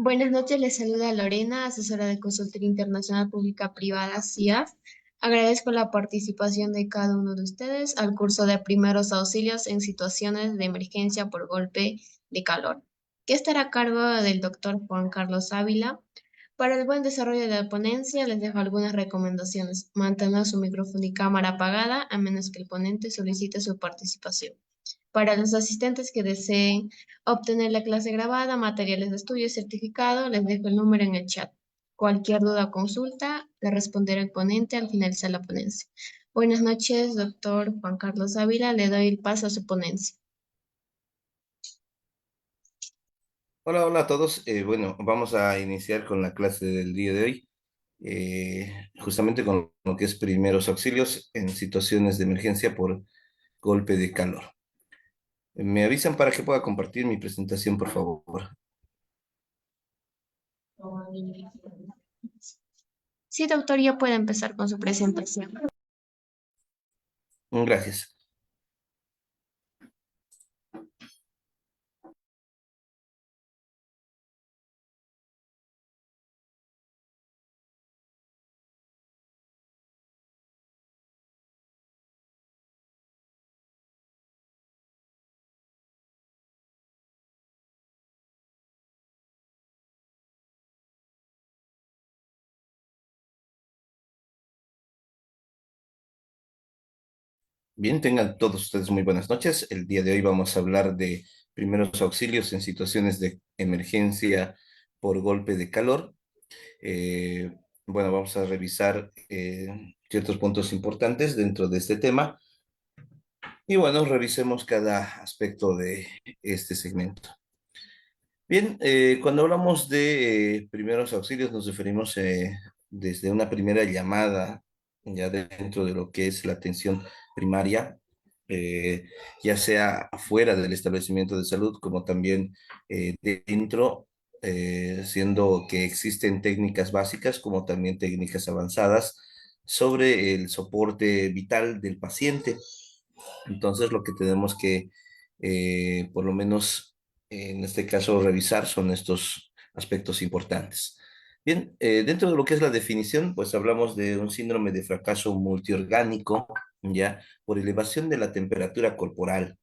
Buenas noches, les saluda Lorena, asesora de consultoría internacional pública privada CIAF. Agradezco la participación de cada uno de ustedes al curso de primeros auxilios en situaciones de emergencia por golpe de calor, que estará a cargo del doctor Juan Carlos Ávila. Para el buen desarrollo de la ponencia, les dejo algunas recomendaciones. Mantener su micrófono y cámara apagada a menos que el ponente solicite su participación. Para los asistentes que deseen obtener la clase grabada, materiales de estudio y certificado, les dejo el número en el chat. Cualquier duda o consulta, le responderá el ponente al finalizar la ponencia. Buenas noches, doctor Juan Carlos Ávila. Le doy el paso a su ponencia. Hola, hola a todos. Bueno, vamos a iniciar con la clase del día de hoy, justamente con lo que es primeros auxilios en situaciones de emergencia por golpe de calor. Me avisan para que pueda compartir mi presentación, por favor. Sí, doctor, ya puede empezar con su presentación. Gracias. Bien, tengan todos ustedes muy buenas noches. El día de hoy vamos a hablar de primeros auxilios en situaciones de emergencia por golpe de calor. Eh, bueno, vamos a revisar ciertos puntos importantes dentro de este tema. Y bueno, revisemos cada aspecto de este segmento. Bien, cuando hablamos de primeros auxilios nos referimos desde una primera llamada, ya dentro de lo que es la atención primaria, eh, ya sea afuera del establecimiento de salud como también dentro, siendo que existen técnicas básicas como también técnicas avanzadas sobre el soporte vital del paciente. Entonces, lo que tenemos que, por lo menos en este caso, revisar son estos aspectos importantes. Bien, dentro de lo que es la definición, pues hablamos de un síndrome de fracaso multiorgánico, ya, por elevación de la temperatura corporal.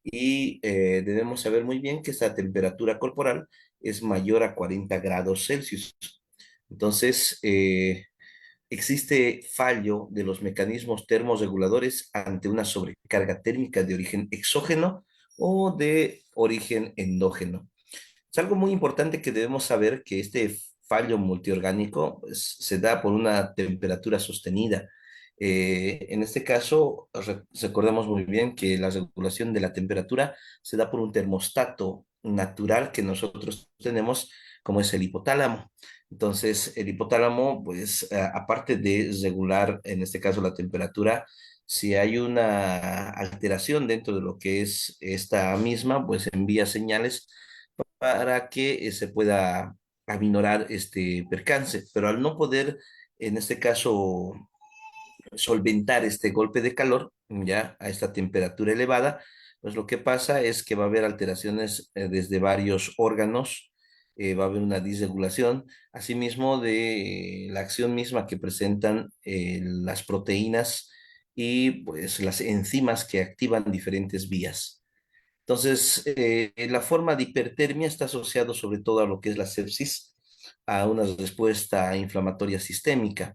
Y debemos saber muy bien que esta temperatura corporal es mayor a 40 grados Celsius. Entonces, existe fallo de los mecanismos termorreguladores ante una sobrecarga térmica de origen exógeno o de origen endógeno. Es algo muy importante que debemos saber que este fallo multiorgánico pues, se da por una temperatura sostenida. En este caso, recordemos muy bien que la regulación de la temperatura se da por un termostato natural que nosotros tenemos, como es el hipotálamo. Entonces, el hipotálamo, pues, aparte de regular, en este caso, la temperatura, si hay una alteración dentro de lo que es esta misma, pues envía señales para que se pueda aminorar este percance, pero al no poder, en este caso, solventar este golpe de calor, ya a esta temperatura elevada, pues lo que pasa es que va a haber alteraciones desde varios órganos, va a haber una disregulación, asimismo de la acción misma que presentan las proteínas y pues las enzimas que activan diferentes vías. Entonces, la forma de hipertermia está asociado sobre todo a lo que es la sepsis, a una respuesta inflamatoria sistémica.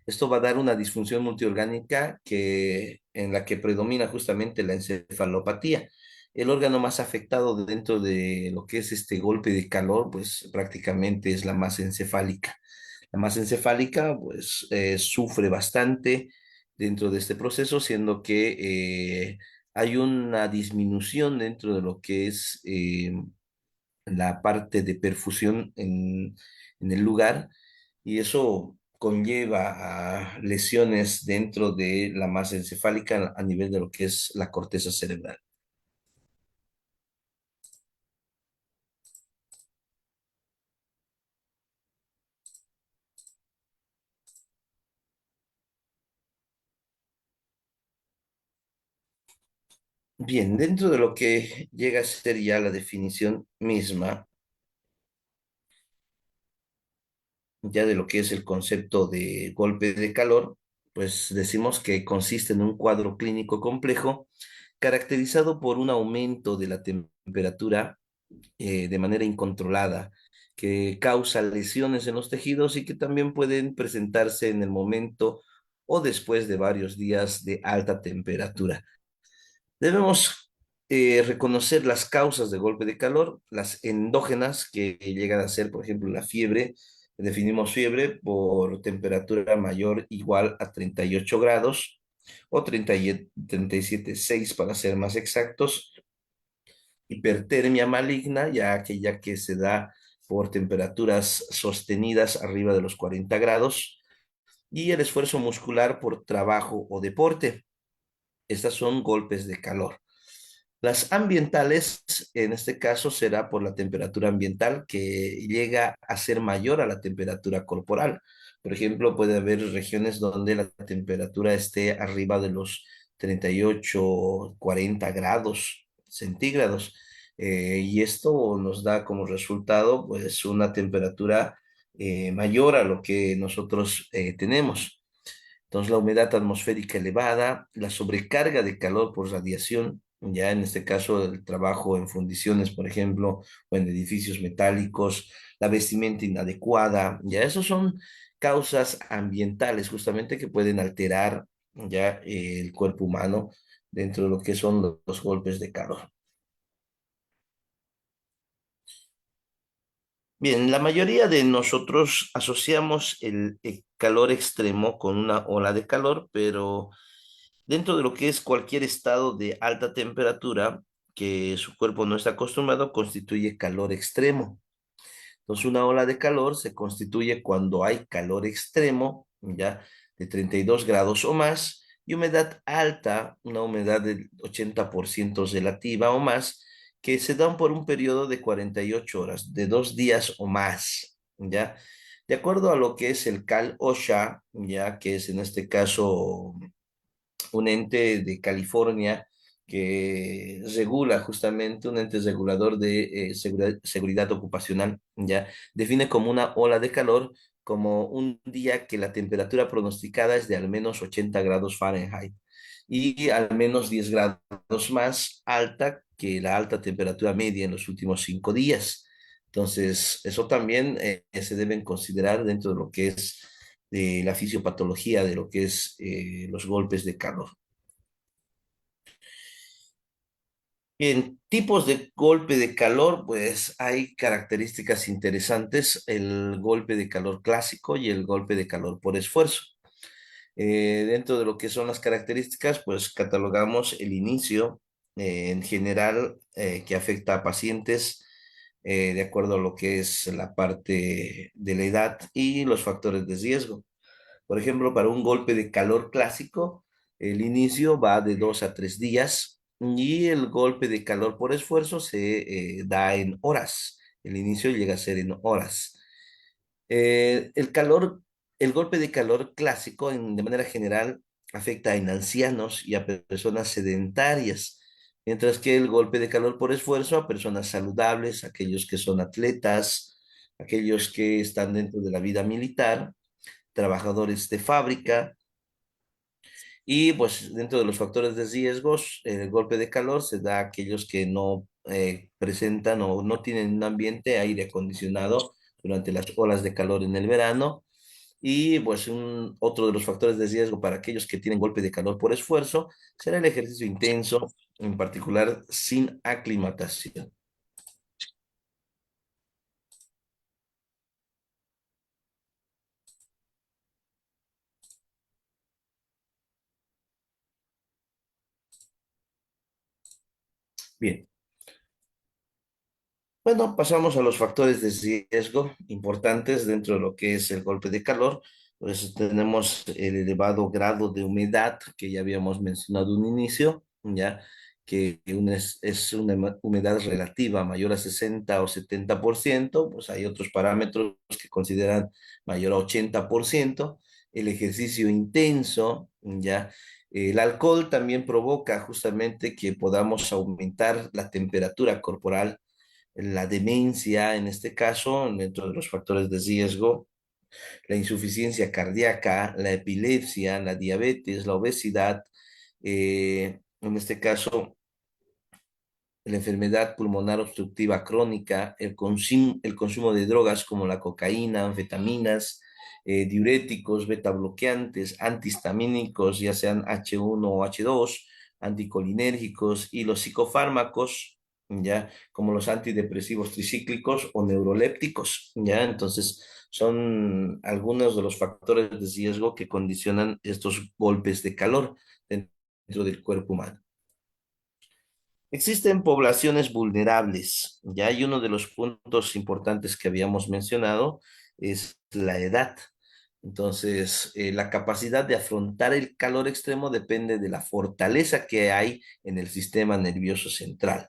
Esto va a dar una disfunción multiorgánica en la que predomina justamente la encefalopatía. El órgano más afectado dentro de lo que es este golpe de calor, pues prácticamente es la masa encefálica. La masa encefálica, pues, sufre bastante dentro de este proceso, siendo que hay una disminución dentro de lo que es la parte de perfusión en el lugar, y eso conlleva a lesiones dentro de la masa encefálica a nivel de lo que es la corteza cerebral. Bien, dentro de lo que llega a ser ya la definición misma, ya de lo que es el concepto de golpe de calor, pues decimos que consiste en un cuadro clínico complejo caracterizado por un aumento de la temperatura de manera incontrolada, que causa lesiones en los tejidos y que también pueden presentarse en el momento o después de varios días de alta temperatura. Debemos reconocer las causas de golpe de calor, las endógenas que llegan a ser, por ejemplo, la fiebre. Definimos fiebre por temperatura mayor o igual a 38 grados o 37,6 para ser más exactos. Hipertermia maligna, ya aquella que se da por temperaturas sostenidas arriba de los 40 grados. Y el esfuerzo muscular por trabajo o deporte. Estas son golpes de calor. Las ambientales, en este caso, será por la temperatura ambiental que llega a ser mayor a la temperatura corporal. Por ejemplo, puede haber regiones donde la temperatura esté arriba de los 38, 40 grados centígrados. Y esto nos da como resultado, pues, una temperatura mayor a lo que nosotros tenemos. Entonces, la humedad atmosférica elevada, la sobrecarga de calor por radiación, ya en este caso el trabajo en fundiciones, por ejemplo, o en edificios metálicos, la vestimenta inadecuada, ya esos son causas ambientales justamente que pueden alterar ya el cuerpo humano dentro de lo que son los golpes de calor. Bien, la mayoría de nosotros asociamos el calor extremo con una ola de calor, pero dentro de lo que es cualquier estado de alta temperatura que su cuerpo no está acostumbrado, constituye calor extremo. Entonces, una ola de calor se constituye cuando hay calor extremo, ya de 32 grados o más, y humedad alta, una humedad del 80% relativa o más, que se dan por un periodo de 48 horas, de 2 días o más, ¿ya? De acuerdo a lo que es el Cal OSHA, ya que es en este caso un ente de California que regula justamente, un ente regulador de seguridad ocupacional, ya define como una ola de calor como un día que la temperatura pronosticada es de al menos 80 grados Fahrenheit y al menos 10 grados más alta que la alta temperatura media en los últimos 5 días. Entonces, eso también se deben considerar dentro de lo que es la fisiopatología de lo que es los golpes de calor. En tipos de golpe de calor, pues hay características interesantes, el golpe de calor clásico y el golpe de calor por esfuerzo. Dentro de lo que son las características, pues catalogamos el inicio en general que afecta a pacientes de acuerdo a lo que es la parte de la edad y los factores de riesgo. Por ejemplo, para un golpe de calor clásico, el inicio va de 2 a 3 días y el golpe de calor por esfuerzo se da en horas. El inicio llega a ser en horas. El calor, el golpe de calor clásico, de manera general, afecta en ancianos y a personas sedentarias, mientras que el golpe de calor por esfuerzo a personas saludables, aquellos que son atletas, aquellos que están dentro de la vida militar, trabajadores de fábrica y pues dentro de los factores de riesgos, el golpe de calor se da a aquellos que no presentan o no tienen un ambiente aire acondicionado durante las olas de calor en el verano. Y pues otro de los factores de riesgo para aquellos que tienen golpe de calor por esfuerzo será el ejercicio intenso, en particular sin aclimatación. Bien, bueno, pasamos a los factores de riesgo importantes dentro de lo que es el golpe de calor. Pues tenemos el elevado grado de humedad que ya habíamos mencionado en un inicio, ya que es una humedad relativa mayor a 60 o 70%, pues hay otros parámetros que consideran mayor a 80%. El ejercicio intenso, ya. El alcohol también provoca justamente que podamos aumentar la temperatura corporal, la demencia, en este caso, dentro de los factores de riesgo. la insuficiencia cardíaca, la epilepsia, la diabetes, la obesidad, en este caso la enfermedad pulmonar obstructiva crónica, el consumo de drogas como la cocaína, anfetaminas, diuréticos, beta bloqueantes, antihistamínicos, ya sean H1 o H2, anticolinérgicos y los psicofármacos, ya como los antidepresivos tricíclicos o neurolépticos, ya entonces son algunos de los factores de riesgo que condicionan estos golpes de calor dentro del cuerpo humano. Existen poblaciones vulnerables, ya hay uno de los puntos importantes que habíamos mencionado, es la edad. Entonces, la capacidad de afrontar el calor extremo depende de la fortaleza que hay en el sistema nervioso central.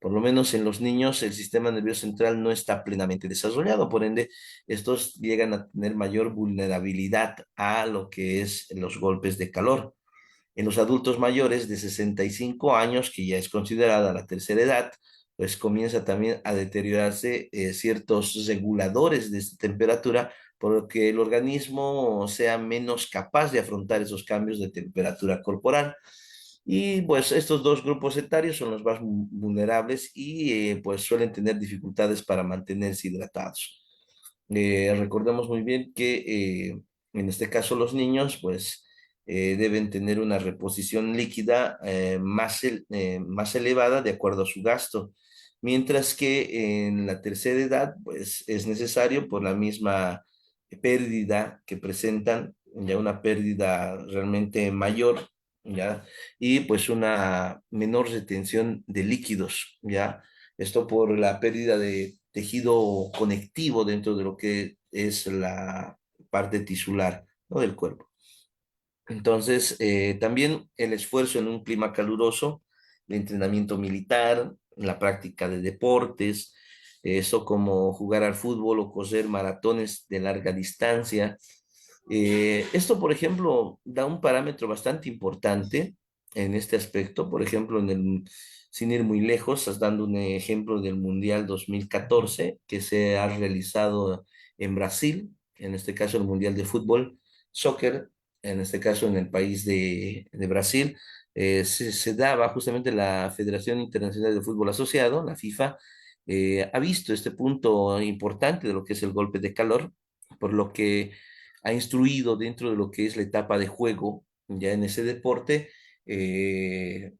Por lo menos en los niños, el sistema nervioso central no está plenamente desarrollado, por ende, estos llegan a tener mayor vulnerabilidad a lo que es los golpes de calor. En los adultos mayores de 65 años, que ya es considerada la tercera edad, pues comienza también a deteriorarse ciertos reguladores de esta temperatura, por lo que el organismo sea menos capaz de afrontar esos cambios de temperatura corporal. Y pues estos dos grupos etarios son los más vulnerables y pues suelen tener dificultades para mantenerse hidratados. Recordemos muy bien que en este caso los niños pues deben tener una reposición líquida más elevada de acuerdo a su gasto, mientras que en la tercera edad pues es necesario por la misma pérdida que presentan, ya una pérdida realmente mayor, ya, y pues una menor retención de líquidos, ya. Esto por la pérdida de tejido conectivo dentro de lo que es la parte tisular, ¿no? Del cuerpo. Entonces, también el esfuerzo en un clima caluroso, el entrenamiento militar, la práctica de deportes, eso como jugar al fútbol o correr maratones de larga distancia. Esto, por ejemplo, da un parámetro bastante importante en este aspecto. Por ejemplo, sin ir muy lejos, estás dando un ejemplo del Mundial 2014 que se ha realizado en Brasil, en este caso el Mundial de Fútbol, Soccer, en este caso en el país de Brasil, se daba justamente la Federación Internacional de Fútbol Asociado, la FIFA, ha visto este punto importante de lo que es el golpe de calor, por lo que ha instruido dentro de lo que es la etapa de juego, ya en ese deporte,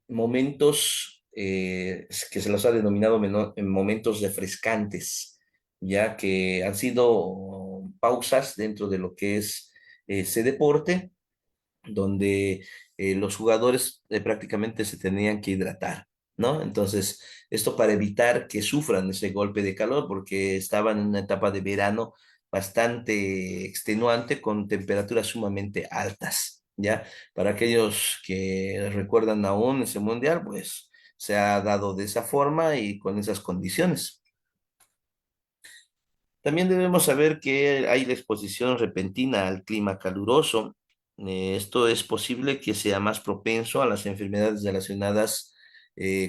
momentos que se los ha denominado en momentos refrescantes, ya que han sido pausas dentro de lo que es ese deporte donde los jugadores prácticamente se tenían que hidratar, ¿no? Entonces, esto para evitar que sufran ese golpe de calor, porque estaban en una etapa de verano bastante extenuante con temperaturas sumamente altas, ¿ya? Para aquellos que recuerdan aún ese mundial, pues se ha dado de esa forma y con esas condiciones. También debemos saber que hay la exposición repentina al clima caluroso. Esto es posible que sea más propenso a las enfermedades relacionadas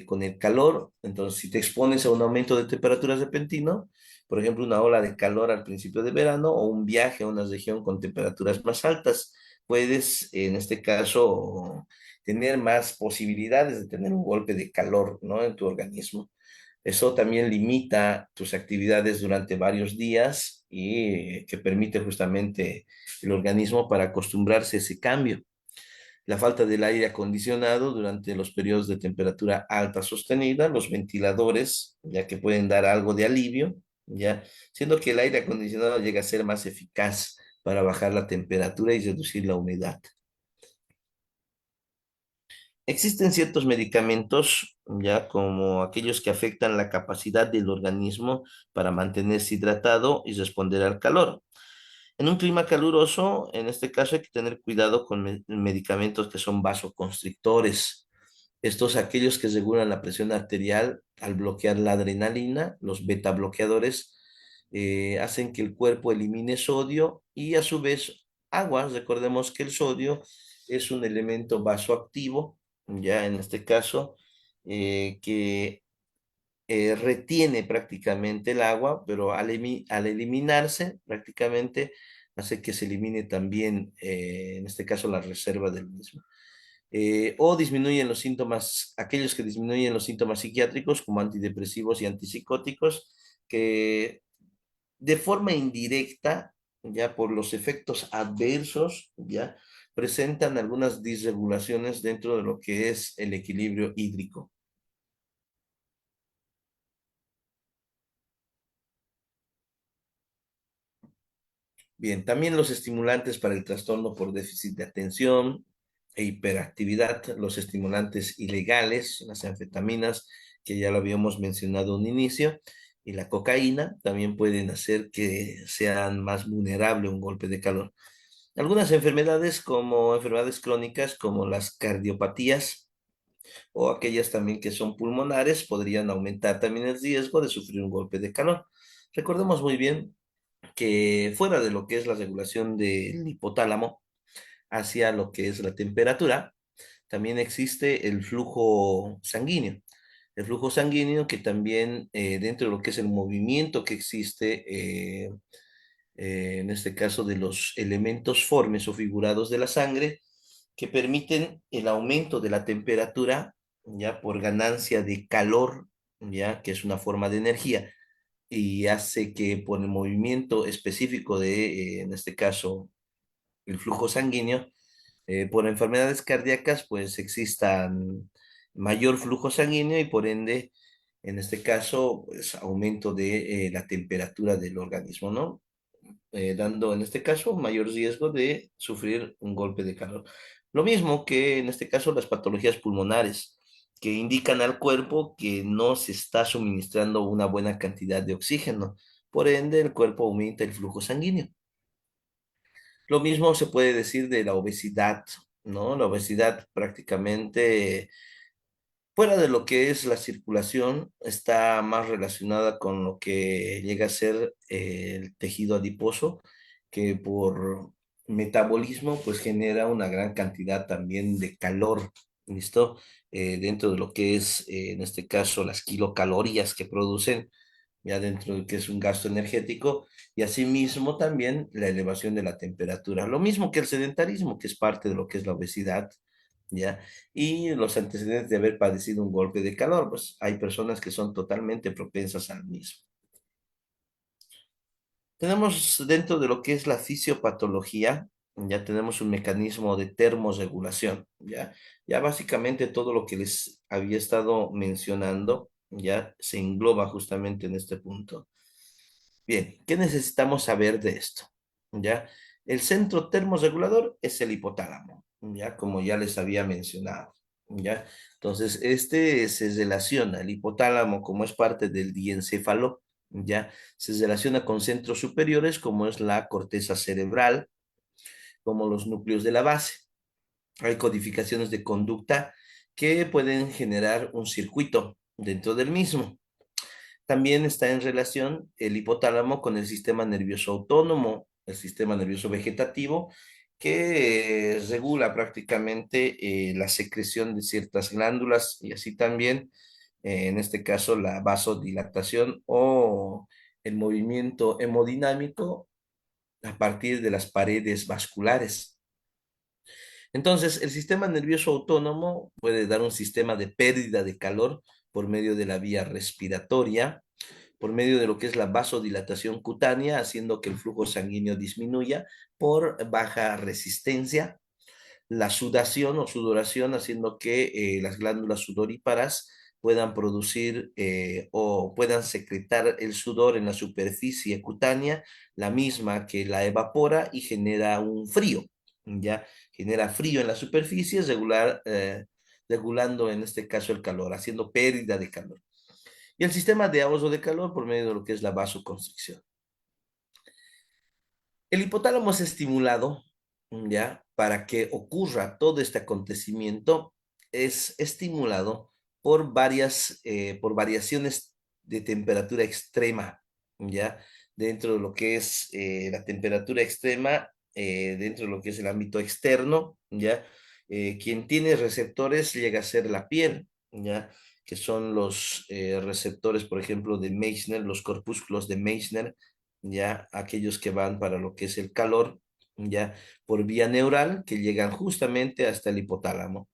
con el calor. Entonces, si te expones a un aumento de temperaturas repentino, por ejemplo, una ola de calor al principio de verano o un viaje a una región con temperaturas más altas, puedes, en este caso, tener más posibilidades de tener un golpe de calor, ¿no? En tu organismo. Eso también limita tus actividades durante varios días y que permite justamente el organismo para acostumbrarse a ese cambio. La falta del aire acondicionado durante los periodos de temperatura alta sostenida, los ventiladores, ya que pueden dar algo de alivio, ya, siendo que el aire acondicionado llega a ser más eficaz para bajar la temperatura y reducir la humedad. Existen ciertos medicamentos, ya como aquellos que afectan la capacidad del organismo para mantenerse hidratado y responder al calor. En un clima caluroso, en este caso hay que tener cuidado con medicamentos que son vasoconstrictores. Estos aquellos que regulan la presión arterial al bloquear la adrenalina, los beta bloqueadores, hacen que el cuerpo elimine sodio y a su vez agua. Recordemos que el sodio es un elemento vasoactivo, ya en este caso, que retiene prácticamente el agua, pero al eliminarse prácticamente hace que se elimine también, en este caso, la reserva del mismo. O disminuyen los síntomas, aquellos que disminuyen los síntomas psiquiátricos como antidepresivos y antipsicóticos, que de forma indirecta, ya por los efectos adversos, ya presentan algunas disregulaciones dentro de lo que es el equilibrio hídrico. Bien, también los estimulantes para el trastorno por déficit de atención e hiperactividad, los estimulantes ilegales, las anfetaminas, que ya lo habíamos mencionado a un inicio, y la cocaína también pueden hacer que sean más vulnerables a un golpe de calor. Algunas enfermedades como enfermedades crónicas como las cardiopatías o aquellas también que son pulmonares podrían aumentar también el riesgo de sufrir un golpe de calor. Recordemos muy bien que fuera de lo que es la regulación del hipotálamo hacia lo que es la temperatura, también existe el flujo sanguíneo. El flujo sanguíneo que también dentro de lo que es el movimiento que existe, en este caso de los elementos formes o figurados de la sangre, que permiten el aumento de la temperatura, ya por ganancia de calor, ya que es una forma de energía y hace que por el movimiento específico de, en este caso, el flujo sanguíneo, por enfermedades cardíacas, pues existan mayor flujo sanguíneo y por ende, en este caso, pues aumento de la temperatura del organismo, ¿no? Dando en este caso mayor riesgo de sufrir un golpe de calor. Lo mismo que en este caso las patologías pulmonares, que indican al cuerpo que no se está suministrando una buena cantidad de oxígeno. Por ende, el cuerpo aumenta el flujo sanguíneo. Lo mismo se puede decir de la obesidad, ¿no? La obesidad prácticamente fuera de lo que es la circulación, está más relacionada con lo que llega a ser el tejido adiposo, que por metabolismo pues genera una gran cantidad también de calor, ¿listo? Dentro de lo que es, en este caso, las kilocalorías que producen, ya dentro de que es un gasto energético, y asimismo también la elevación de la temperatura. Lo mismo que el sedentarismo, que es parte de lo que es la obesidad, ¿ya? Y los antecedentes de haber padecido un golpe de calor, pues hay personas que son totalmente propensas al mismo. Tenemos dentro de lo que es la fisiopatología, ya tenemos un mecanismo de termorregulación, ¿ya? Ya básicamente todo lo que les había estado mencionando ya se engloba justamente en este punto. Bien, ¿qué necesitamos saber de esto? ¿Ya? El centro termorregulador es el hipotálamo, ¿ya? Como ya les había mencionado, ¿ya? Entonces, este se relaciona, el hipotálamo, como es parte del diencéfalo, ¿ya? Se relaciona con centros superiores, como es la corteza cerebral, como los núcleos de la base. Hay codificaciones de conducta que pueden generar un circuito dentro del mismo. También está en relación el hipotálamo con el sistema nervioso autónomo, el sistema nervioso vegetativo, que regula prácticamente la secreción de ciertas glándulas y así también, en este caso, la vasodilatación o el movimiento hemodinámico a partir de las paredes vasculares. Entonces, el sistema nervioso autónomo puede dar un sistema de pérdida de calor por medio de la vía respiratoria, por medio de lo que es la vasodilatación cutánea, haciendo que el flujo sanguíneo disminuya por baja resistencia, la sudación o sudoración, haciendo que las glándulas sudoríparas puedan producir o puedan secretar el sudor en la superficie cutánea, la misma que la evapora y genera un frío, ¿ya? Genera frío en la superficie, regulando en este caso el calor, haciendo pérdida de calor. Y el sistema de ahorro de calor por medio de lo que es la vasoconstricción. El hipotálamo es estimulado, ¿ya? Para que ocurra todo este acontecimiento, es estimulado por variaciones de temperatura extrema, ¿ya? Dentro de lo que es la temperatura extrema, dentro de lo que es el ámbito externo, ¿ya? Quien tiene receptores llega a ser la piel, ¿ya? Que son los receptores, por ejemplo, de Meissner, los corpúsculos de Meissner, ya aquellos que van para lo que es el calor, ya por vía neural, que llegan justamente hasta el hipotálamo.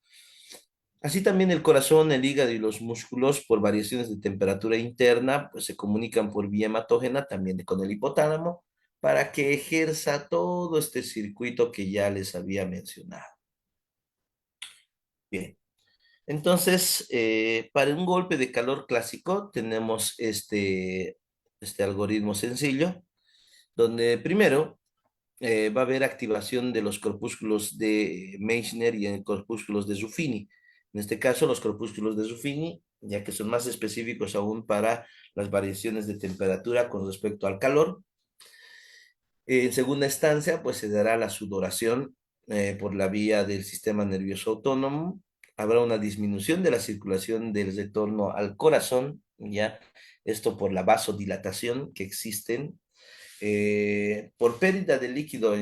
Así también el corazón, el hígado y los músculos, por variaciones de temperatura interna, pues se comunican por vía hematógena también con el hipotálamo para que ejerza todo este circuito que ya les había mencionado. Bien, entonces, para un golpe de calor clásico tenemos este algoritmo sencillo, donde primero va a haber activación de los corpúsculos de Meissner y en corpúsculos de Ruffini. En este caso, los corpúsculos de Ruffini, ya que son más específicos aún para las variaciones de temperatura con respecto al calor. En segunda instancia, pues se dará la sudoración por la vía del sistema nervioso autónomo. Habrá una disminución de la circulación del retorno al corazón, ya esto por la vasodilatación que existen por pérdida de líquido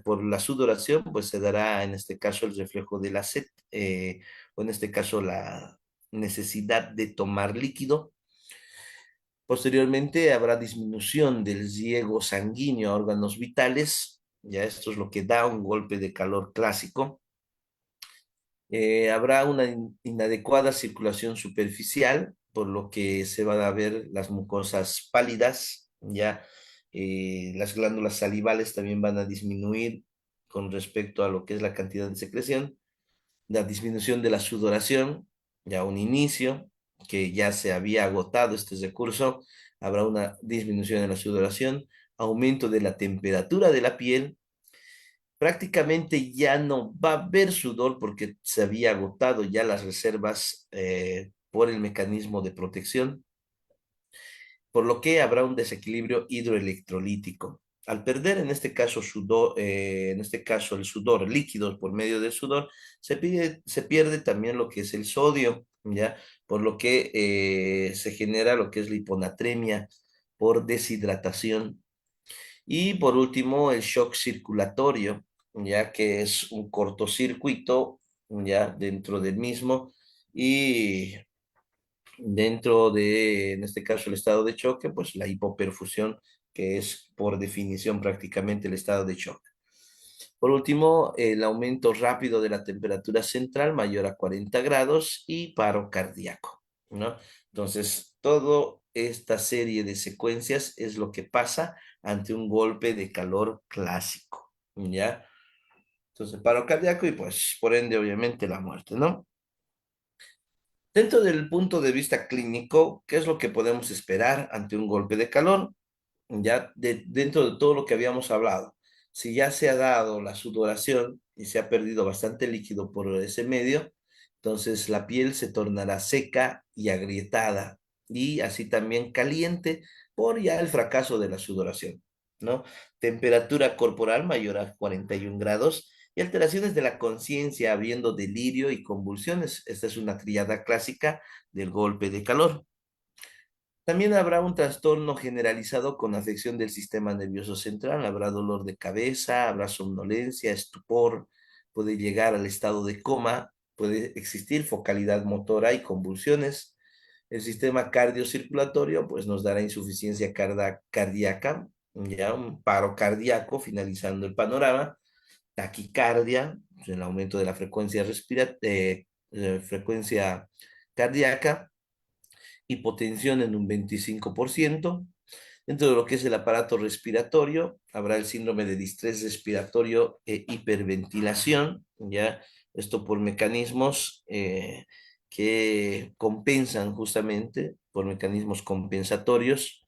por la sudoración, pues se dará en este caso el reflejo de la sed, o en este caso la necesidad de tomar líquido. Posteriormente habrá disminución del riego sanguíneo a órganos vitales, ya esto es lo que da un golpe de calor clásico. Habrá una inadecuada circulación superficial, por lo que se van a ver las mucosas pálidas, ya las glándulas salivales también van a disminuir con respecto a lo que es la cantidad de secreción, la disminución de la sudoración, ya un inicio, que ya se había agotado este recurso, habrá una disminución de la sudoración, aumento de la temperatura de la piel, prácticamente ya no va a haber sudor porque se había agotado ya las reservas por el mecanismo de protección, por lo que habrá un desequilibrio hidroelectrolítico. Al perder en este caso en este caso el sudor, líquidos por medio del sudor, se pierde también lo que es el sodio, ¿ya? Por lo que se genera lo que es la hiponatremia por deshidratación. Y por último, el shock circulatorio, ya que es un cortocircuito, ya dentro del mismo, y dentro de, en este caso, el estado de choque, pues la hipoperfusión, que es por definición prácticamente el estado de choque. Por último, el aumento rápido de la temperatura central mayor a 40 grados y paro cardíaco, ¿no? Entonces, toda esta serie de secuencias es lo que pasa ante un golpe de calor clásico, ¿ya? Entonces, paro cardíaco y pues, por ende, obviamente, la muerte, ¿no? Dentro del punto de vista clínico, ¿qué es lo que podemos esperar ante un golpe de calor? Dentro de todo lo que habíamos hablado, si ya se ha dado la sudoración y se ha perdido bastante líquido por ese medio, entonces la piel se tornará seca y agrietada y así también caliente por ya el fracaso de la sudoración, ¿no? Temperatura corporal mayor a 41 grados y alteraciones de la conciencia habiendo delirio y convulsiones. Esta es una triada clásica del golpe de calor. También habrá un trastorno generalizado con afección del sistema nervioso central, habrá dolor de cabeza, habrá somnolencia, estupor, puede llegar al estado de coma, puede existir focalidad motora y convulsiones. El sistema cardiocirculatorio pues nos dará insuficiencia cardíaca, ya un paro cardíaco finalizando el panorama, taquicardia, el aumento de la frecuencia cardíaca, hipotensión en un 25%. Dentro de lo que es el aparato respiratorio, habrá el síndrome de distrés respiratorio e hiperventilación, ¿ya? Esto por mecanismos que compensan justamente, por mecanismos compensatorios.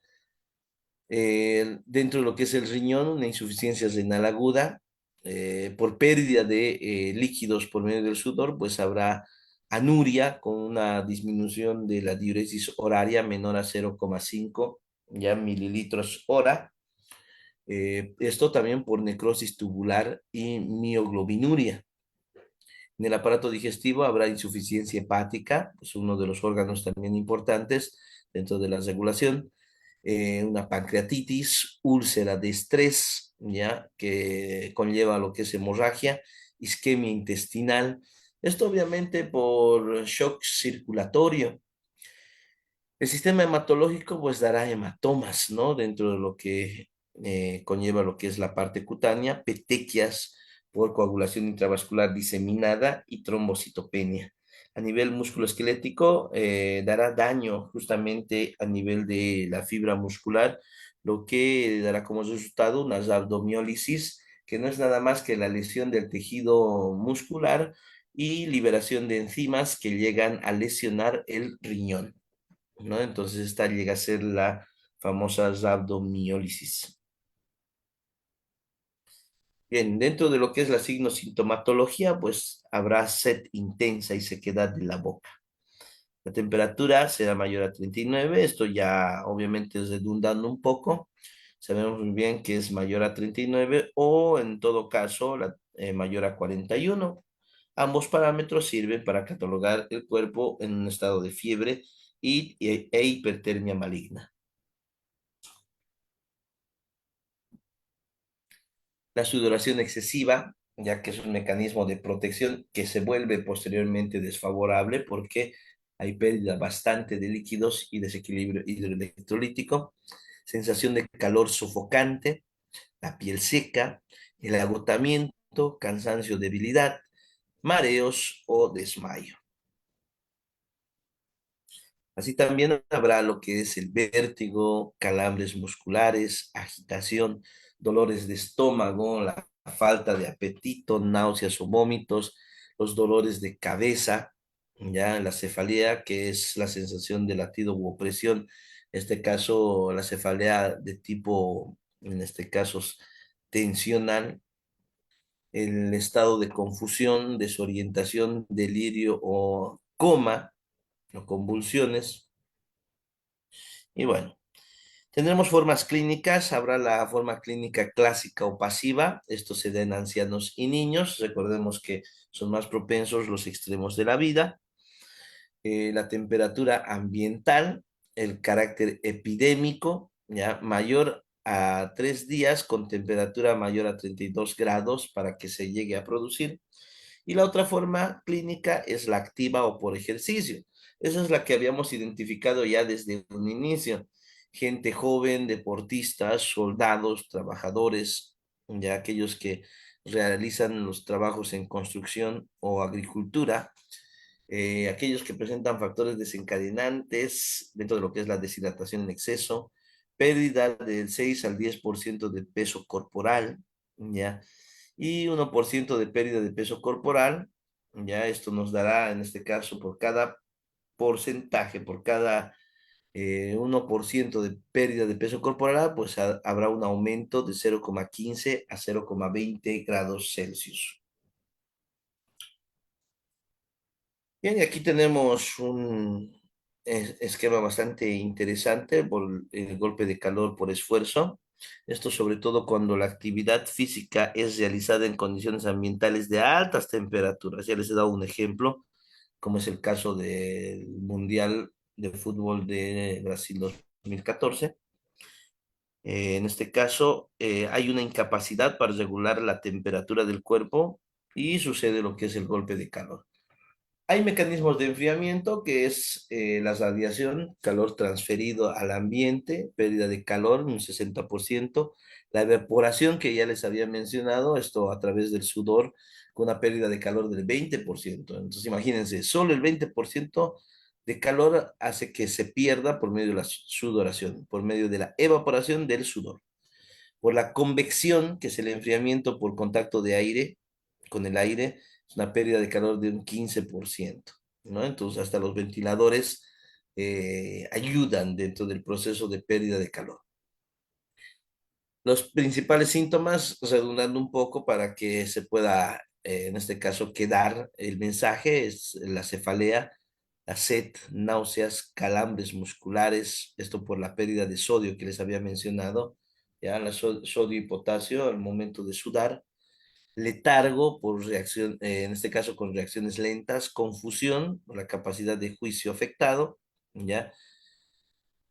Dentro de lo que es el riñón, una insuficiencia renal aguda, por pérdida de líquidos por medio del sudor, pues habrá anuria con una disminución de la diuresis horaria menor a 0,5 ya mililitros hora. Esto también por necrosis tubular y mioglobinuria. En el aparato digestivo habrá insuficiencia hepática, es uno de los órganos también importantes dentro de la regulación, una pancreatitis, úlcera de estrés, ya que conlleva lo que es hemorragia, isquemia intestinal. Esto obviamente por shock circulatorio. El sistema hematológico pues dará hematomas, ¿no? Dentro de lo que conlleva lo que es la parte cutánea, petequias por coagulación intravascular diseminada y trombocitopenia. A nivel musculoesquelético dará daño justamente a nivel de la fibra muscular, lo que dará como resultado una rhabdomiólisis, que no es nada más que la lesión del tejido muscular y liberación de enzimas que llegan a lesionar el riñón, ¿no? Entonces esta llega a ser la famosa rhabdomiólisis. Bien, dentro de lo que es la signosintomatología, pues habrá sed intensa y sequedad de la boca. La temperatura será mayor a 39, esto ya obviamente es redundando un poco. Sabemos muy bien que es mayor a 39 o en todo caso mayor a 41. Ambos parámetros sirven para catalogar el cuerpo en un estado de fiebre e hipertermia maligna. La sudoración excesiva, ya que es un mecanismo de protección que se vuelve posteriormente desfavorable porque hay pérdida bastante de líquidos y desequilibrio hidroelectrolítico, sensación de calor sofocante, la piel seca, el agotamiento, cansancio, debilidad, mareos o desmayo. Así también habrá lo que es el vértigo, calambres musculares, agitación, dolores de estómago, la falta de apetito, náuseas o vómitos, los dolores de cabeza, ya la cefalea, que es la sensación de latido u opresión, en este caso la cefalea de tipo, en este caso, tensional, el estado de confusión, desorientación, delirio o coma o convulsiones. Y bueno, tendremos formas clínicas, habrá la forma clínica clásica o pasiva, esto se da en ancianos y niños, recordemos que son más propensos los extremos de la vida, la temperatura ambiental, el carácter epidémico, ya mayor a 3 días con temperatura mayor a 32 grados para que se llegue a producir. Y la otra forma clínica es la activa o por ejercicio. Esa es la que habíamos identificado ya desde un inicio. Gente joven, deportistas, soldados, trabajadores, ya aquellos que realizan los trabajos en construcción o agricultura, aquellos que presentan factores desencadenantes dentro de lo que es la deshidratación en exceso, pérdida del 6 al 10% de peso corporal, ¿ya? Y 1% de pérdida de peso corporal, ya esto nos dará en este caso por cada porcentaje, por cada 1% de pérdida de peso corporal, pues habrá un aumento de 0,15 a 0,20 grados Celsius. Bien, y aquí tenemos un esquema bastante interesante por el golpe de calor por esfuerzo. Esto sobre todo cuando la actividad física es realizada en condiciones ambientales de altas temperaturas. Ya les he dado un ejemplo, como es el caso del Mundial de Fútbol de Brasil 2014. En este caso, hay una incapacidad para regular la temperatura del cuerpo y sucede lo que es el golpe de calor. Hay mecanismos de enfriamiento que es la radiación, calor transferido al ambiente, pérdida de calor un 60%, la evaporación que ya les había mencionado, esto a través del sudor, con una pérdida de calor del 20%. Entonces imagínense, solo el 20% de calor hace que se pierda por medio de la sudoración, por medio de la evaporación del sudor. Por la convección, que es el enfriamiento por contacto de aire con el aire, es una pérdida de calor de un 15%, ¿no? Entonces, hasta los ventiladores ayudan dentro del proceso de pérdida de calor. Los principales síntomas, redundando un poco para que se pueda, en este caso, quedar el mensaje, es la cefalea, la sed, náuseas, calambres musculares, esto por la pérdida de sodio que les había mencionado, ya la sodio y potasio al momento de sudar, letargo por reacción, en este caso con reacciones lentas, confusión por la capacidad de juicio afectado, ya.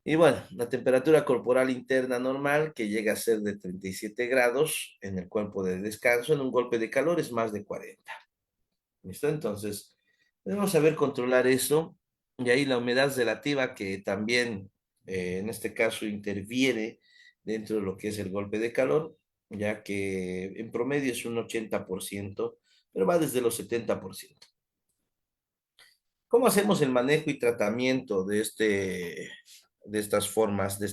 Y bueno, la temperatura corporal interna normal, que llega a ser de 37 grados en el cuerpo de descanso, en un golpe de calor es más de 40. ¿Listo? Entonces, debemos saber controlar eso Y ahí la humedad relativa que también en este caso interviene dentro de lo que es el golpe de calor, ya que en promedio es un 80%, pero va desde los 70%. ¿Cómo hacemos el manejo y tratamiento de estas formas, de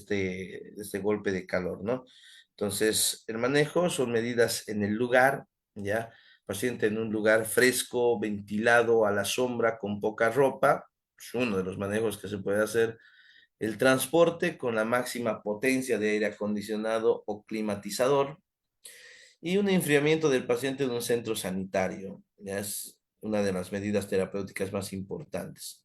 este golpe de calor, ¿no? Entonces, el manejo son medidas en el lugar, ¿ya? Paciente en un lugar fresco, ventilado, a la sombra, con poca ropa, es uno de los manejos que se puede hacer. El transporte con la máxima potencia de aire acondicionado o climatizador y un enfriamiento del paciente en un centro sanitario, ya es una de las medidas terapéuticas más importantes.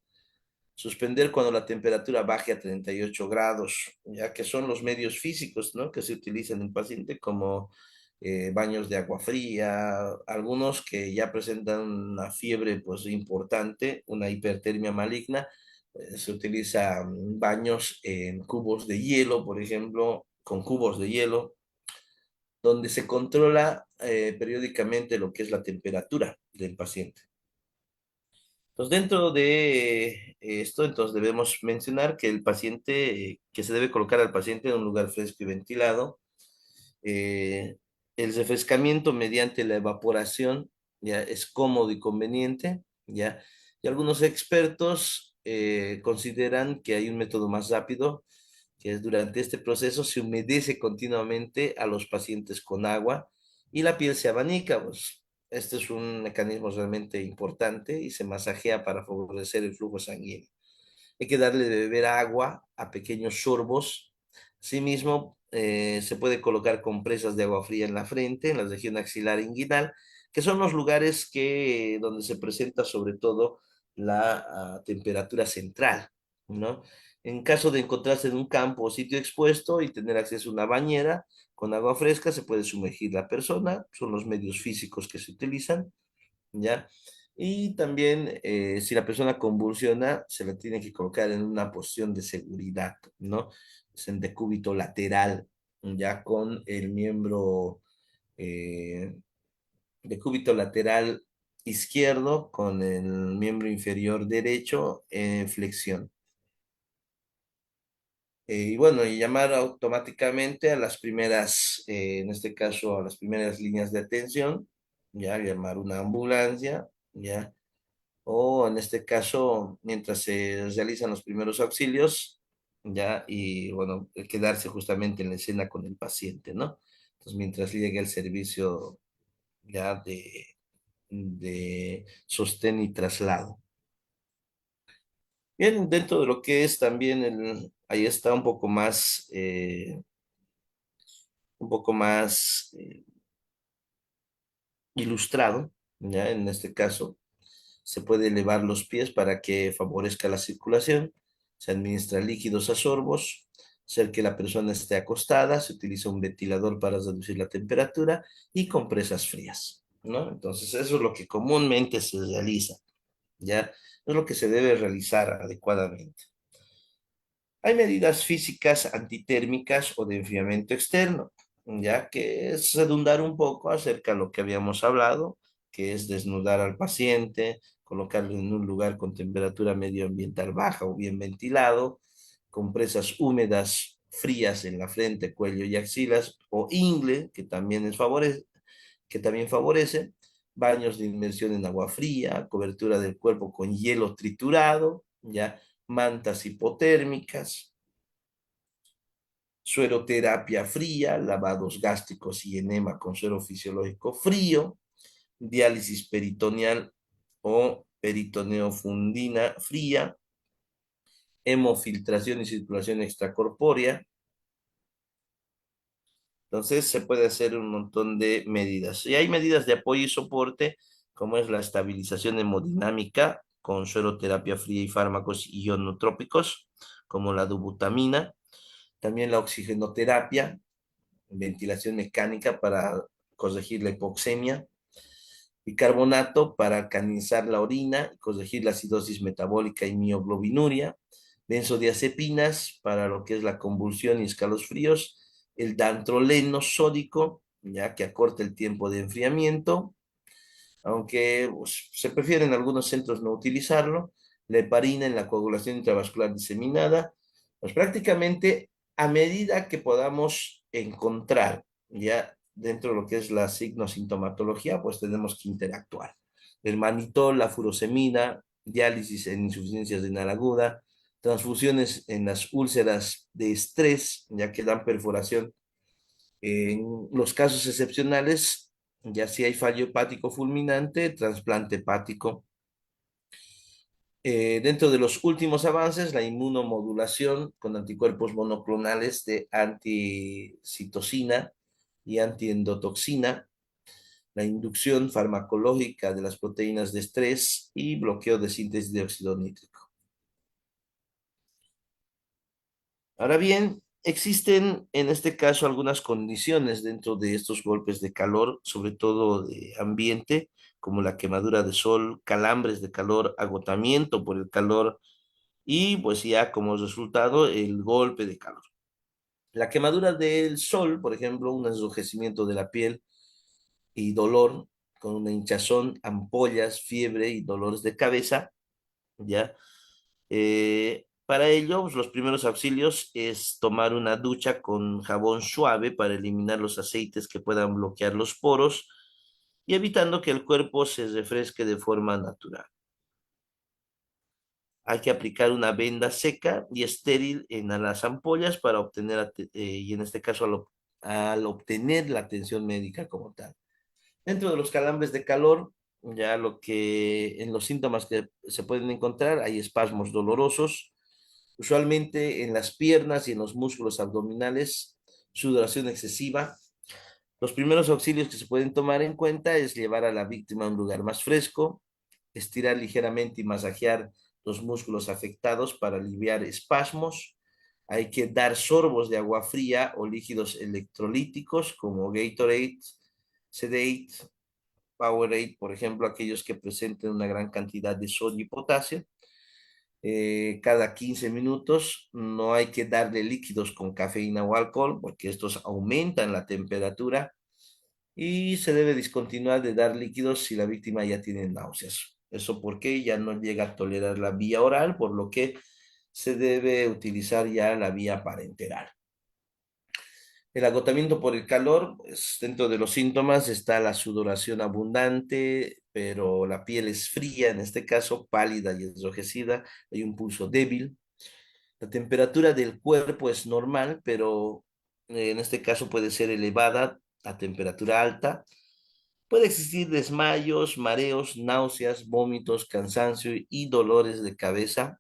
Suspender cuando la temperatura baje a 38 grados, ya que son los medios físicos, ¿no?, que se utilizan en el paciente, como baños de agua fría, algunos que ya presentan una fiebre pues importante, una hipertermia maligna, se utilizan baños en cubos de hielo, por ejemplo, con cubos de hielo, donde se controla periódicamente lo que es la temperatura del paciente. Entonces, dentro de esto, entonces debemos mencionar que el paciente, que se debe colocar al paciente en un lugar fresco y ventilado. eh, el refrescamiento mediante la evaporación ya es cómodo y conveniente, ya. Y algunos expertos consideran que hay un método más rápido, que es durante este proceso se humedece continuamente a los pacientes con agua y la piel se abanica, pues. Este es un mecanismo realmente importante y se masajea para favorecer el flujo sanguíneo. Hay que darle de beber agua a pequeños sorbos. Asimismo, se puede colocar compresas de agua fría en la frente, en la región axilar e inguinal, que son los lugares donde se presenta sobre todo la temperatura central, ¿no? En caso de encontrarse en un campo o sitio expuesto y tener acceso a una bañera con agua fresca, se puede sumergir la persona, son los medios físicos que se utilizan, ¿ya? Y también, si la persona convulsiona, se la tiene que colocar en una posición de seguridad, ¿no? Es en decúbito lateral, ya con el miembro decúbito lateral izquierdo con el miembro inferior derecho en flexión. Y bueno, y llamar automáticamente a las primeras, en este caso, a las primeras líneas de atención, ya llamar una ambulancia, ya. O en este caso, mientras se realizan los primeros auxilios, ya, y bueno, quedarse justamente en la escena con el paciente, ¿no? Entonces, mientras llegue el servicio ya de sostén y traslado. Bien, dentro de lo que es también ahí está un poco más ilustrado, ya, en este caso. Se puede elevar los pies para que favorezca la circulación. Se administra líquidos a sorbos. Hacer que la persona esté acostada. Se utiliza un ventilador para reducir la temperatura y compresas frías, ¿no? Entonces, eso es lo que comúnmente se realiza, ¿ya? Es lo que se debe realizar adecuadamente. Hay medidas físicas antitérmicas o de enfriamiento externo, ya que es redundar un poco acerca de lo que habíamos hablado, que es desnudar al paciente, colocarlo en un lugar con temperatura medioambiental baja o bien ventilado, compresas húmedas, frías en la frente, cuello y axilas, o ingle, que también favorece, baños de inmersión en agua fría, cobertura del cuerpo con hielo triturado, ya, mantas hipotérmicas, sueroterapia fría, lavados gástricos y enema con suero fisiológico frío, diálisis peritoneal o peritoneofundina fría, hemofiltración y circulación extracorpórea. Entonces se puede hacer un montón de medidas. Y hay medidas de apoyo y soporte, como es la estabilización hemodinámica con sueroterapia fría y fármacos ionotrópicos, como la dobutamina. También la oxigenoterapia, ventilación mecánica para corregir la hipoxemia, bicarbonato para alcalinizar la orina y corregir la acidosis metabólica y mioglobinuria, benzodiazepinas para lo que es la convulsión y escalofríos, el dantroleno sódico, ya que acorta el tiempo de enfriamiento, aunque pues, se prefiere en algunos centros no utilizarlo, la heparina en la coagulación intravascular diseminada. Pues prácticamente a medida que podamos encontrar ya dentro de lo que es la signosintomatología, pues tenemos que interactuar. El manitol, la furosemida, diálisis en insuficiencia renal aguda, transfusiones en las úlceras de estrés, ya que dan perforación. En los casos excepcionales, ya si hay fallo hepático fulminante, trasplante hepático. Dentro de los últimos avances, la inmunomodulación con anticuerpos monoclonales de anticitocina y antiendotoxina, la inducción farmacológica de las proteínas de estrés y bloqueo de síntesis de óxido nítrico. Ahora bien, existen en este caso algunas condiciones dentro de estos golpes de calor, sobre todo de ambiente, como la quemadura de sol, calambres de calor, agotamiento por el calor y pues ya como resultado el golpe de calor. La quemadura del sol, por ejemplo, un enrojecimiento de la piel y dolor con una hinchazón, ampollas, fiebre y dolores de cabeza, ¿ya? Para ello, pues, los primeros auxilios es tomar una ducha con jabón suave para eliminar los aceites que puedan bloquear los poros y evitando que el cuerpo se refresque de forma natural. Hay que aplicar una venda seca y estéril en las ampollas para obtener, y en este caso al obtener la atención médica como tal. Dentro de los calambres de calor, ya lo que en los síntomas que se pueden encontrar, hay espasmos dolorosos, usualmente en las piernas y en los músculos abdominales, sudoración excesiva. Los primeros auxilios que se pueden tomar en cuenta es llevar a la víctima a un lugar más fresco, estirar ligeramente y masajear los músculos afectados para aliviar espasmos. Hay que dar sorbos de agua fría o líquidos electrolíticos como Gatorade, Sedate, Powerade, por ejemplo, aquellos que presenten una gran cantidad de sodio y potasio. Cada 15 minutos no hay que darle líquidos con cafeína o alcohol porque estos aumentan la temperatura y se debe discontinuar de dar líquidos si la víctima ya tiene náuseas. Eso porque ya no llega a tolerar la vía oral, por lo que se debe utilizar ya la vía parenteral. El agotamiento por el calor, pues dentro de los síntomas está la sudoración abundante, pero la piel es fría, en este caso pálida y enrojecida, hay un pulso débil. La temperatura del cuerpo es normal, pero en este caso puede ser elevada a temperatura alta. Puede existir desmayos, mareos, náuseas, vómitos, cansancio y dolores de cabeza.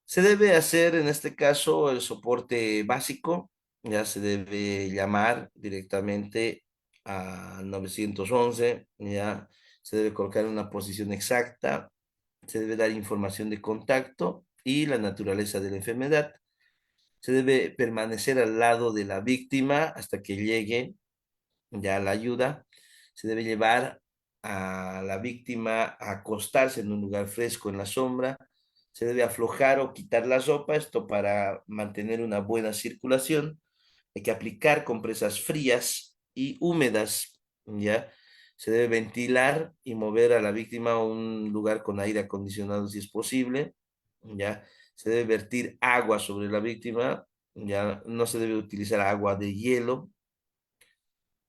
Se debe hacer en este caso el soporte básico, ya se debe llamar directamente a 911, ya se debe colocar en una posición exacta, se debe dar información de contacto y la naturaleza de la enfermedad. Se debe permanecer al lado de la víctima hasta que llegue ya la ayuda. Se debe llevar a la víctima a acostarse en un lugar fresco en la sombra. Se debe aflojar o quitar la ropa, esto para mantener una buena circulación. Hay que aplicar compresas frías y húmedas, ¿ya? Se debe ventilar y mover a la víctima a un lugar con aire acondicionado si es posible, ¿ya? Se debe vertir agua sobre la víctima, ya no se debe utilizar agua de hielo,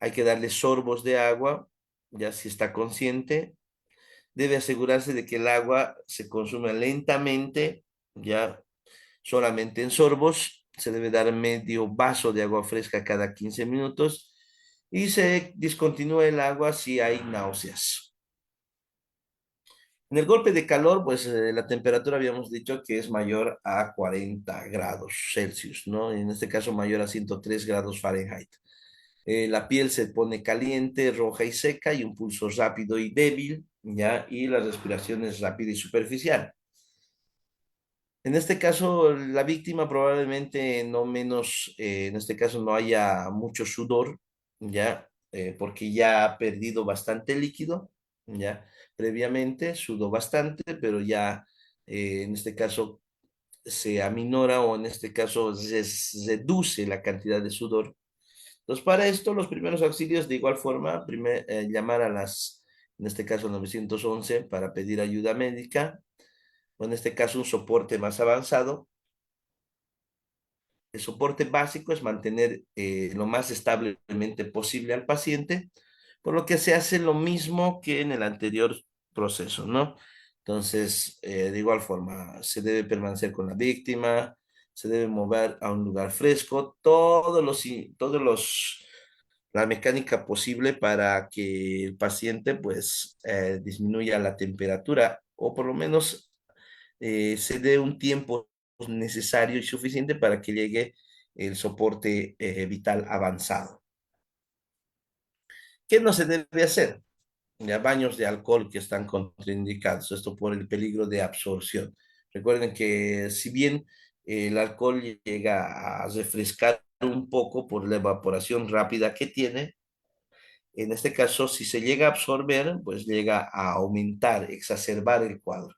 hay que darle sorbos de agua, ya si está consciente, debe asegurarse de que el agua se consume lentamente, ya solamente en sorbos, se debe dar medio vaso de agua fresca cada 15 minutos y se discontinúa el agua si hay náuseas. En el golpe de calor, pues la temperatura habíamos dicho que es mayor a 40 grados Celsius, ¿no? En este caso mayor a 103 grados Fahrenheit. La piel se pone caliente, roja y seca y un pulso rápido y débil, ¿ya? Y la respiración es rápida y superficial. En este caso, la víctima probablemente no menos, en este caso no haya mucho sudor, ¿ya? Porque ya ha perdido bastante líquido, ¿ya? Previamente sudó bastante, pero ya en este caso se aminora o en este caso se reduce la cantidad de sudor. Entonces, para esto, los primeros auxilios, de igual forma, llamar a en este caso 911 para pedir ayuda médica, o en este caso un soporte más avanzado. El soporte básico es mantener lo más establemente posible al paciente, por lo que se hace lo mismo que en el anterior proceso, ¿no? Entonces, de igual forma, se debe permanecer con la víctima, se debe mover a un lugar fresco, la mecánica posible para que el paciente, pues, disminuya la temperatura o por lo menos se dé un tiempo necesario y suficiente para que llegue el soporte vital avanzado. ¿Qué no se debe hacer? Ya baños de alcohol que están contraindicados, esto por el peligro de absorción. Recuerden que si bien el alcohol llega a refrescar un poco por la evaporación rápida que tiene, en este caso, si se llega a absorber, pues llega a aumentar, exacerbar el cuadro.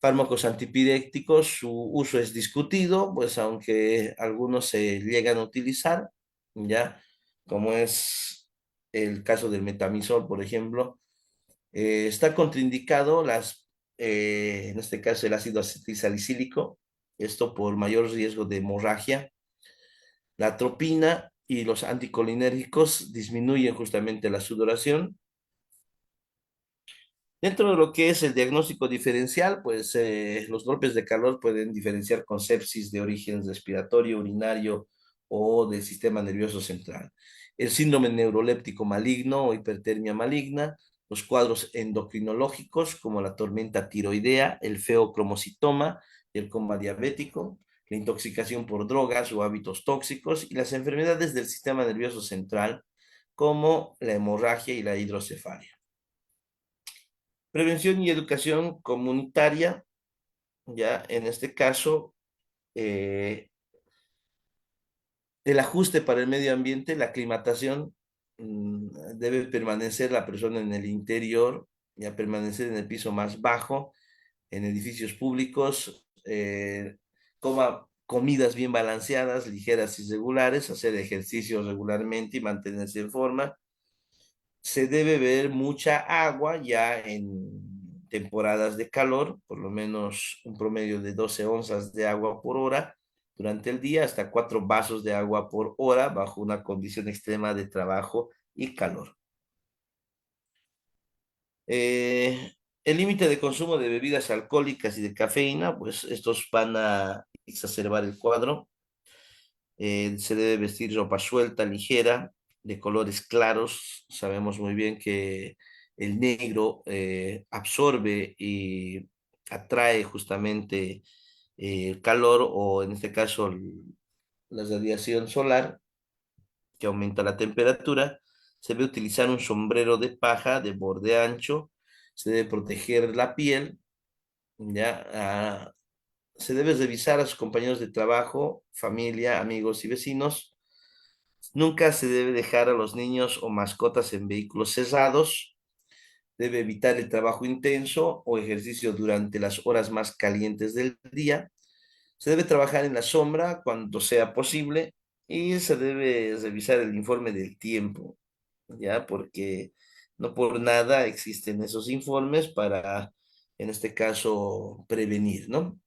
Fármacos antipidéticos, su uso es discutido, pues aunque algunos se llegan a utilizar, ya, como es el caso del metamizol, por ejemplo, está contraindicado en este caso el ácido acetilsalicílico, esto por mayor riesgo de hemorragia. La atropina y los anticolinérgicos disminuyen justamente la sudoración. Dentro de lo que es el diagnóstico diferencial, pues los golpes de calor pueden diferenciar con sepsis de origen respiratorio, urinario o del sistema nervioso central. El síndrome neuroléptico maligno o hipertermia maligna, los cuadros endocrinológicos como la tormenta tiroidea, el feocromocitoma y el coma diabético, la intoxicación por drogas o hábitos tóxicos y las enfermedades del sistema nervioso central como la hemorragia y la hidrocefalia. Prevención y educación comunitaria, ya en este caso, eh, el ajuste para el medio ambiente, la aclimatación, debe permanecer la persona en el interior, ya permanecer en el piso más bajo, en edificios públicos, coma comidas bien balanceadas, ligeras y regulares, hacer ejercicio regularmente y mantenerse en forma. Se debe beber mucha agua ya en temporadas de calor, por lo menos un promedio de 12 onzas de agua por hora durante el día, hasta 4 vasos de agua por hora bajo una condición extrema de trabajo y calor. Eh, el límite de consumo de bebidas alcohólicas y de cafeína, pues estos van a exacerbar el cuadro. Se debe vestir ropa suelta, ligera, de colores claros. Sabemos muy bien que el negro absorbe y atrae justamente el calor o en este caso la radiación solar que aumenta la temperatura. Se debe utilizar un sombrero de paja de borde ancho. Se debe proteger la piel, ¿ya? Se debe revisar a sus compañeros de trabajo, familia, amigos y vecinos. Nunca se debe dejar a los niños o mascotas en vehículos cerrados. Debe evitar el trabajo intenso o ejercicio durante las horas más calientes del día. Se debe trabajar en la sombra cuando sea posible y se debe revisar el informe del tiempo, ¿ya? Porque no por nada existen esos informes para, en este caso, prevenir, ¿no?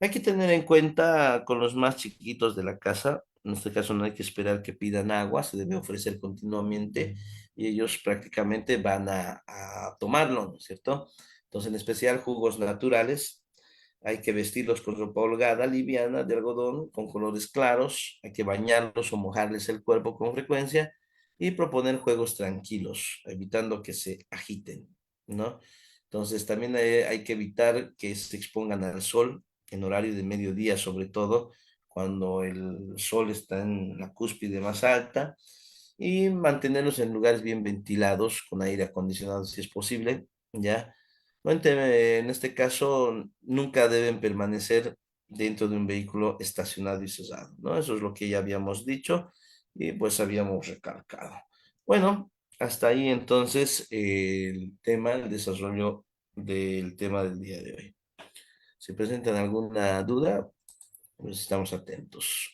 Hay que tener en cuenta con los más chiquitos de la casa, en este caso no hay que esperar que pidan agua, se debe ofrecer continuamente y ellos prácticamente van a tomarlo, ¿no es cierto? Entonces, en especial jugos naturales, hay que vestirlos con ropa holgada, liviana, de algodón, con colores claros, hay que bañarlos o mojarles el cuerpo con frecuencia y proponer juegos tranquilos, evitando que se agiten, ¿no? Entonces, también hay que evitar que se expongan al sol en horario de mediodía, sobre todo cuando el sol está en la cúspide más alta, y mantenerlos en lugares bien ventilados, con aire acondicionado si es posible, ¿ya? No en este caso, nunca deben permanecer dentro de un vehículo estacionado y cerrado, ¿no? Eso es lo que ya habíamos dicho y pues habíamos recalcado. Bueno, hasta ahí entonces el desarrollo del tema del día de hoy. Si presentan alguna duda, pues estamos atentos.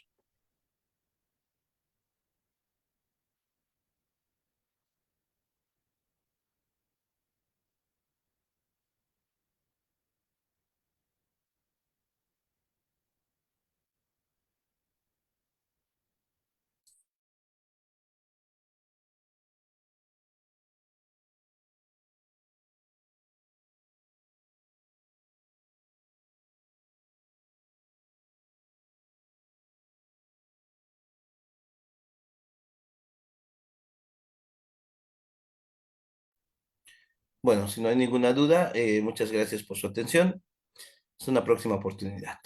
Bueno, si no hay ninguna duda, muchas gracias por su atención. Es una próxima oportunidad.